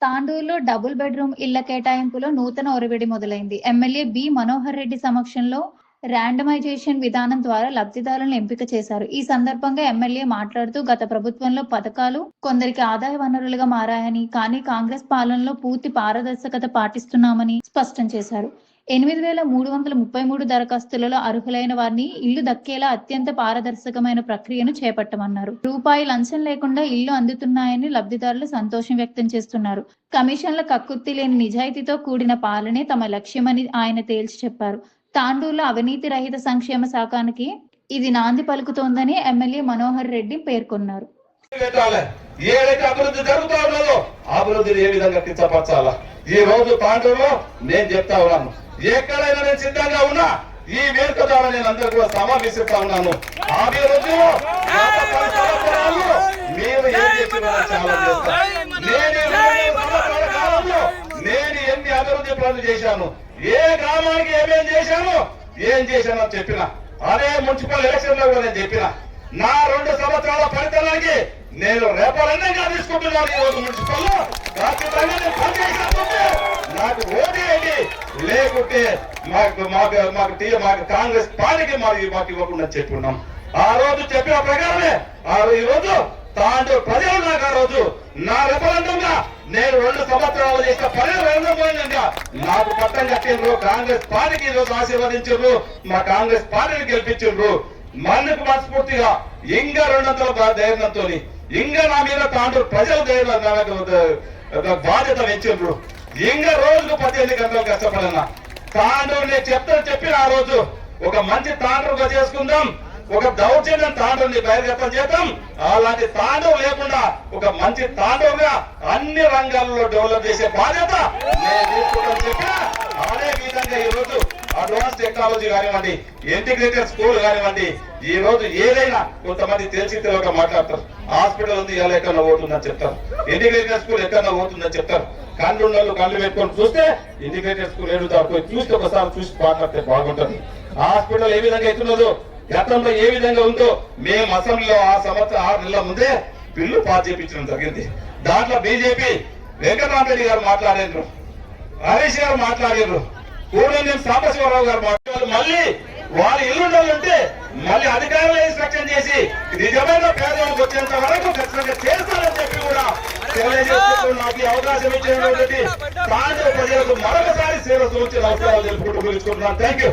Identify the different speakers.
Speaker 1: తాండూరులో double bedroom ఇళ్ల కేటాయింపులో నూతన ఒరవడి మొదలైంది. ఎమ్మెల్యే బి మనోహర్ రెడ్డి సమక్షంలో ర్యాండమైజేషన్ విధానం ద్వారా లబ్ధిదారులను ఎంపిక చేశారు. ఈ సందర్భంగా ఎమ్మెల్యే మాట్లాడుతూ గత ప్రభుత్వంలో పథకాలు కొందరికి ఆదాయ వనరులుగా మారాయని, కానీ కాంగ్రెస్ పాలనలో పూర్తి పారదర్శకత పాటిస్తున్నామని స్పష్టం చేశారు. 8,333 దరఖాస్తులలో అర్హులైన వారిని ఇల్లు దక్కేలా అత్యంత పారదర్శకమైన ప్రక్రియను చేపట్టమన్నారు. రూపాయి లంచం లేకుండా ఇల్లు అందుతున్నాయని లబ్ధిదారులు సంతోషం వ్యక్తం చేస్తున్నారు. కమిషన్ల కక్కుర్తి లేని నిజాయితీతో కూడిన పాలనే తమ లక్ష్యమని ఆయన తేల్చి చెప్పారు. తాండూరులో అవినీతి రహిత సంక్షేమ శాఖానికి ఇది నాంది పలుకుతోందని ఎమ్మెల్యే మనోహర్ రెడ్డి పేర్కొన్నారు.
Speaker 2: ఏదైతే అభివృద్ధి జరుగుతా ఉన్నదో అభివృద్ధిని ఏ విధంగా కించపరచాలా ఈ రోజు తాండూరులో నేను చెప్తా ఉన్నాను. ఎక్కడైనా నేను సిద్ధంగా ఉన్నా ఈ వేదిక ద్వారా నేను అందరూ కూడా సమావేశిస్తా ఉన్నాను. అభివృద్ధిలో మీరు ఏం చేస్తున్నారో చాలా చేస్తాను. నేను ఎన్ని అభివృద్ధి పనులు చేశాను, ఏ గ్రామానికి ఏం చేశానో చెప్పిన. అదే మున్సిపల్ ఎలక్షన్ లో కూడా నేను చెప్పిన. నా 2 సంవత్సరాల ఫలితానికి నేను రేపలంగా తీసుకుంటున్నాను. ఈ రోజు మున్సిపల్ లో ఖచ్చితంగా నేను పనిచేసినట్టు నాకు ఓటేయండి, లేకుంటే మాకు కాంగ్రెస్ పార్టీకి మాకు ఇవ్వకుండా చెప్పుకున్నాం. ఆ రోజు చెప్పిన ప్రకారమే ఈ రోజు తాండూరు ప్రజలు నాకు ఆ రోజు నా రెఫరెండంగా నేను 2 సంవత్సరాలు చేసిన పర్యటన నాకు పట్టం కట్టిండ్రు. కాంగ్రెస్ పార్టీకి ఈరోజు ఆశీర్వదించారు, మా కాంగ్రెస్ పార్టీని గెలిపించారు. మనకు మనస్ఫూర్తిగా ఇంకా 200 ధైర్యంతో ఇంకా నా మీద తాండూరు ప్రజల బాధ్యత పెంచారు. ఇంకా రోజుకు 18 గంటలు కష్టపడన్నా తాండూరు నేను చెప్పిన ఆ రోజు ఒక మంచి తాండూరుగా చేసుకుందాం, ఒక దౌర్జన్యం తాండూరుని బహిర్గతం చేద్దాం. అలాంటి తాండూరు లేకుండా ఒక మంచి తాండూరుగా అన్ని రంగాల్లో డెవలప్ చేసే బాధ్యత నేను తీసుకుంటాను చెప్పిన. అదే విధంగా ఈ రోజు అడ్వాన్స్ టెక్నాలజీ కానివ్వండి, ఇంటిగ్రేటెడ్ స్కూల్ కానివ్వండి, ఈ రోజు ఏదైనా కొంతమంది తెలిసి తెలియక మాట్లాడతారు. హాస్పిటల్ ఉంది ఇలా ఎక్కడన్నా పోతుందని చెప్తారు, ఇంటిగ్రేటెడ్ స్కూల్ ఎక్కడన్నా పోతుందని చెప్తారు. కళ్ళు కళ్ళు పెట్టుకొని చూస్తే ఇంటిగ్రేటెడ్ స్కూల్ ఏడుతారు చూస్తే ఒకసారి చూసి మాట్లాడితే బాగుంటుంది. హాస్పిటల్ ఏ విధంగా ఎత్తున్నదో గతంలో ఏ విధంగా ఉందో మేము అసెంబ్లీలో ఆ సంవత్సరం 6 నెలల ముందే బిల్లు పాస్ చేయించడం జరిగింది. దాంట్లో బీజేపీ వెంకటరామరెడ్డి గారు మాట్లాడారు, హరీష్ గారు మాట్లాడారు, కూడనేని సాంబశివరావు గారు మాట్లాడారు. మళ్ళీ వాళ్ళ ఇల్లుండాలంటే మళ్ళీ అధికారులు ఇన్స్ట్రక్షన్ చేసి నిజమైన పేదలకు వచ్చేంత వరకు ఖచ్చితంగా చేస్తారని చెప్పి కూడా తెలియజేస్తూ నాకు ఈ అవకాశం ఇచ్చినటువంటి తాండూరు ప్రజలకు మరొకసారి సేవ సూచన అవసరాలు తెలుపుకుంటూ పిలుచుకుంటున్నాను. Thank you.